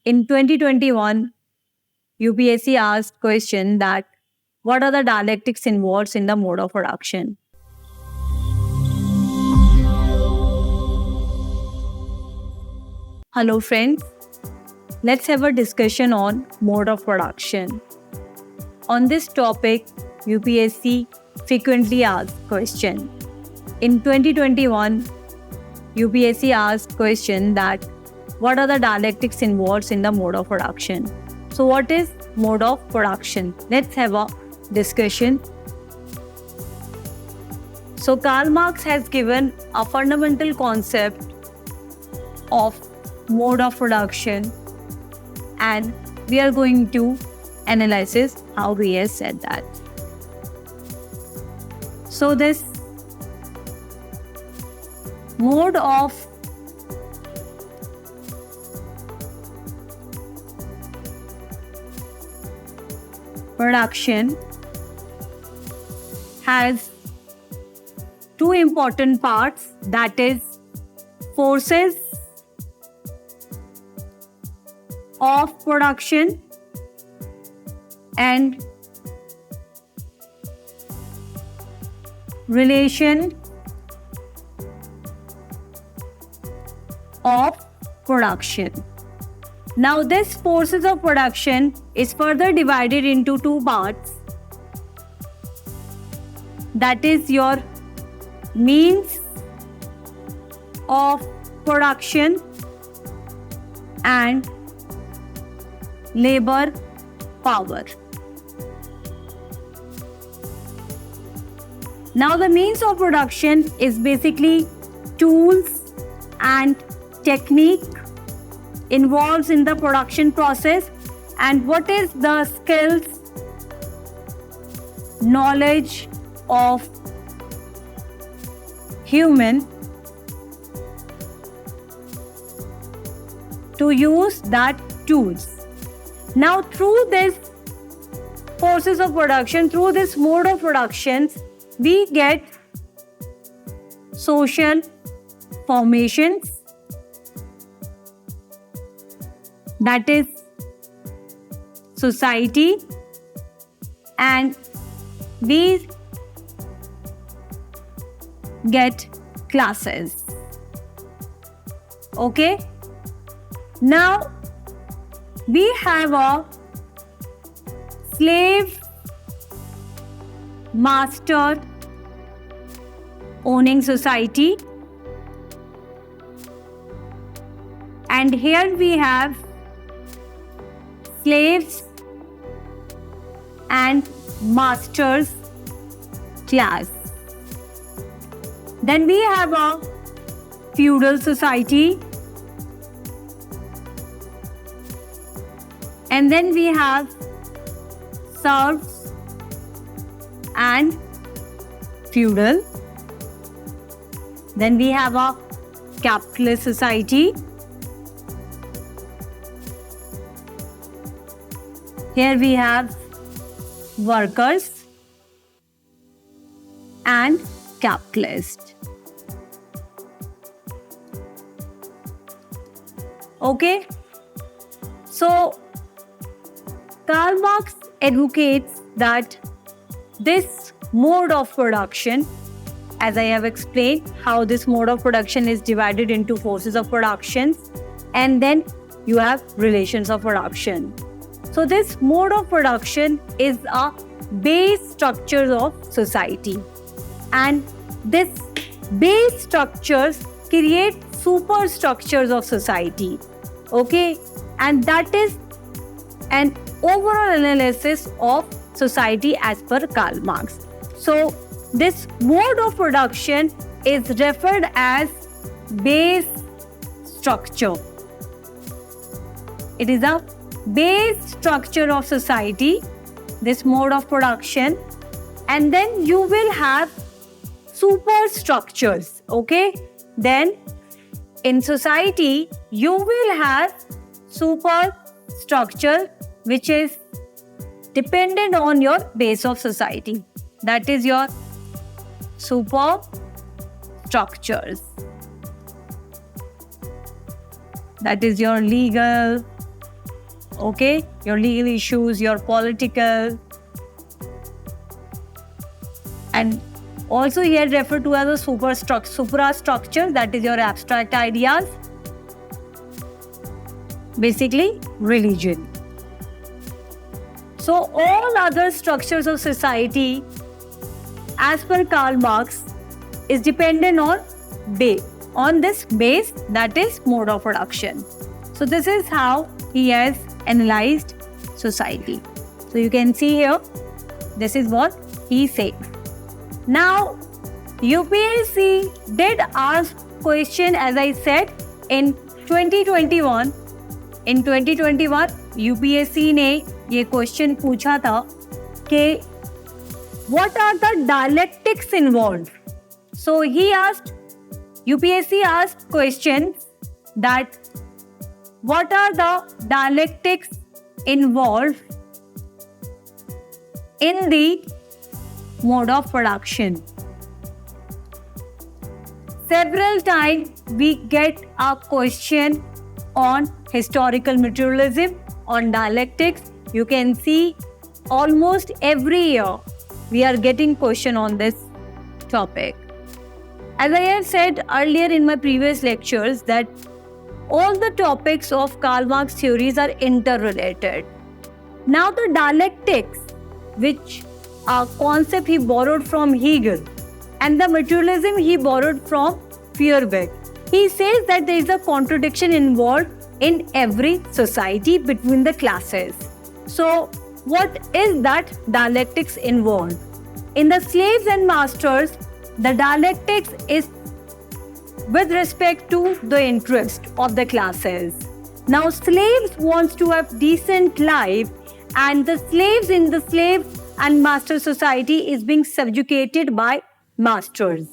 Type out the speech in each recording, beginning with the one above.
In 2021, UPSC asked question that what are the dialectics involved in the mode of production? Hello friends, let's have a discussion on mode of production. On this topic, UPSC frequently asked question. In 2021, UPSC asked question that what are the dialectics involved in the mode of production? So what is mode of production? Let's have a discussion. So Karl Marx has given a fundamental concept of mode of production, and we are going to analyze how he has said that. So this mode of production has two important parts, that is forces of production and relation of production. Now this forces of production is further divided into two parts, that is your means of production and labor power. Now the means of production is basically tools and technique involved in the production process, and what is the skills, knowledge of human to use that tools. Now through this forces of production, through this mode of productions, we get social formations, that is society, and we get classes. Okay, now we have a slave master owning society, and here we have slaves and masters class. Then we have a feudal society, and then we have serfs and feudal. Then we have a capitalist society. Here we have workers and capitalist. Okay, so Karl Marx advocates that this mode of production, as I have explained, how this mode of production is divided into forces of production, and then you have relations of production. So this mode of production is a base structure of society, and this base structures create superstructures of society. Okay, and that is an overall analysis of society as per Karl Marx. So this mode of production is referred as base structure. It is a base structure of society, this mode of production, and then you will have superstructures. Okay, then in society you will have superstructure which is dependent on your base of society, that is your superstructures. That is your legal, Okay, your legal issues, your political, and also here referred to as a suprastructure, that is your abstract ideas, basically religion. So all other structures of society, as per Karl Marx, is dependent on this base, that is mode of production. So this is how he has analyzed society. So you can see here, this is what he said. Now, UPSC did ask question, as I said, in 2021. In 2021, UPSC ने ये question पूछा था कि what are the dialectics involved? So UPSC asked questions that what are the dialectics involved in the mode of production. Several times we get a question on historical materialism, on dialectics. You can see almost every year we are getting question on this topic. As I have said earlier in my previous lectures, that all the topics of Karl Marx theories are interrelated. Now the dialectics, which a concept he borrowed from Hegel, and the materialism he borrowed from Feuerbach. He says that there is a contradiction involved in every society between the classes. So what is that dialectics involved? In the slaves and masters, the dialectics is with respect to the interest of the classes. Now slaves wants to have decent life, and the slaves in the slave and master society is being subjugated by masters.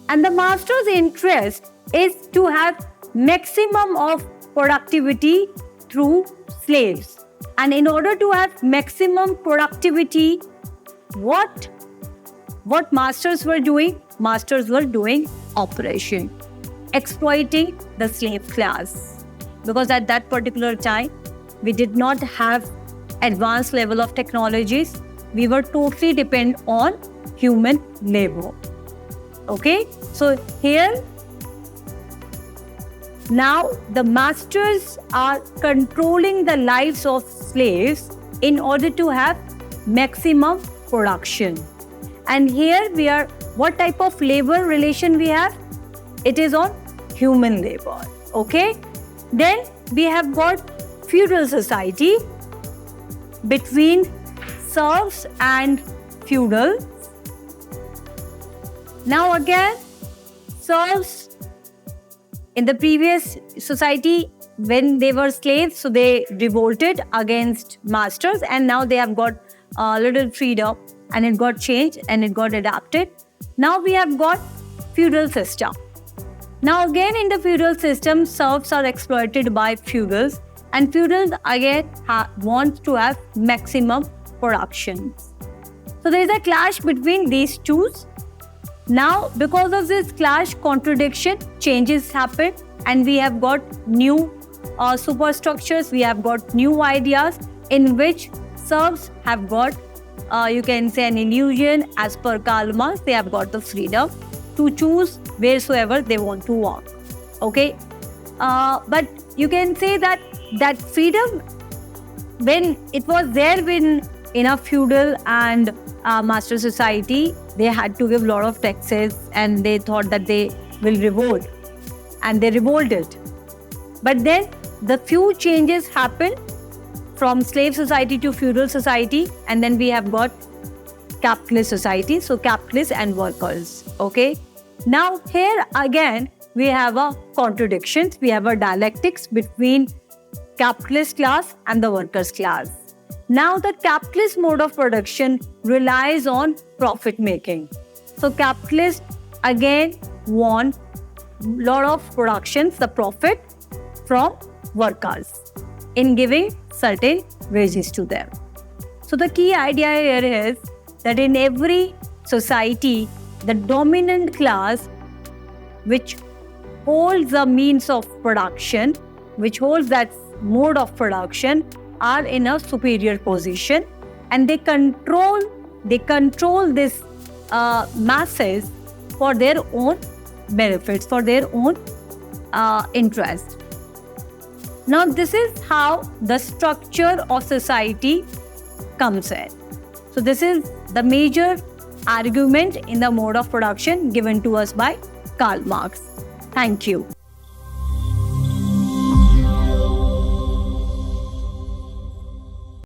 And the master's interest is to have maximum of productivity through slaves. And in order to have maximum productivity, what masters were doing? Masters were doing oppression, exploiting the slave class. Because at that particular time, we did not have advanced level of technologies. We were totally dependent on human labor. Okay, so here now the masters are controlling the lives of slaves in order to have maximum production. And here we are, what type of labor relation we have? It is on human labor. Okay, then we have got feudal society between serfs and feudals. Now again, serfs in the previous society, when they were slaves, so they revolted against masters, and now they have got a little freedom, and it got changed and it got adapted. Now we have got feudal system. Now again in the feudal system, serfs are exploited by feudals, and feudals again want to have maximum production. So there is a clash between these two. Now because of this clash, contradiction, changes happen, and we have got new superstructures, we have got new ideas in which serfs have got, you can say, an illusion. As per Karl Marx, they have got the freedom to choose wheresoever they want to walk. Okay, but you can say that freedom, when it was there in a feudal and master society, they had to give a lot of taxes, and they thought that they will revolt, and they revolted. But then the few changes happened from slave society to feudal society, and then we have got capitalist society, so capitalists and workers. Okay, now here again we have a contradiction, we have a dialectics between capitalist class and the workers class. Now the capitalist mode of production relies on profit making. So capitalists again want a lot of productions, the profit from workers in giving certain wages to them. So the key idea here is that in every society, the dominant class which holds the means of production, which holds that mode of production, are in a superior position, and they control this masses for their own benefits, for their own interest. Now, this is how the structure of society comes in. So this is the major argument in the mode of production given to us by Karl Marx. Thank you.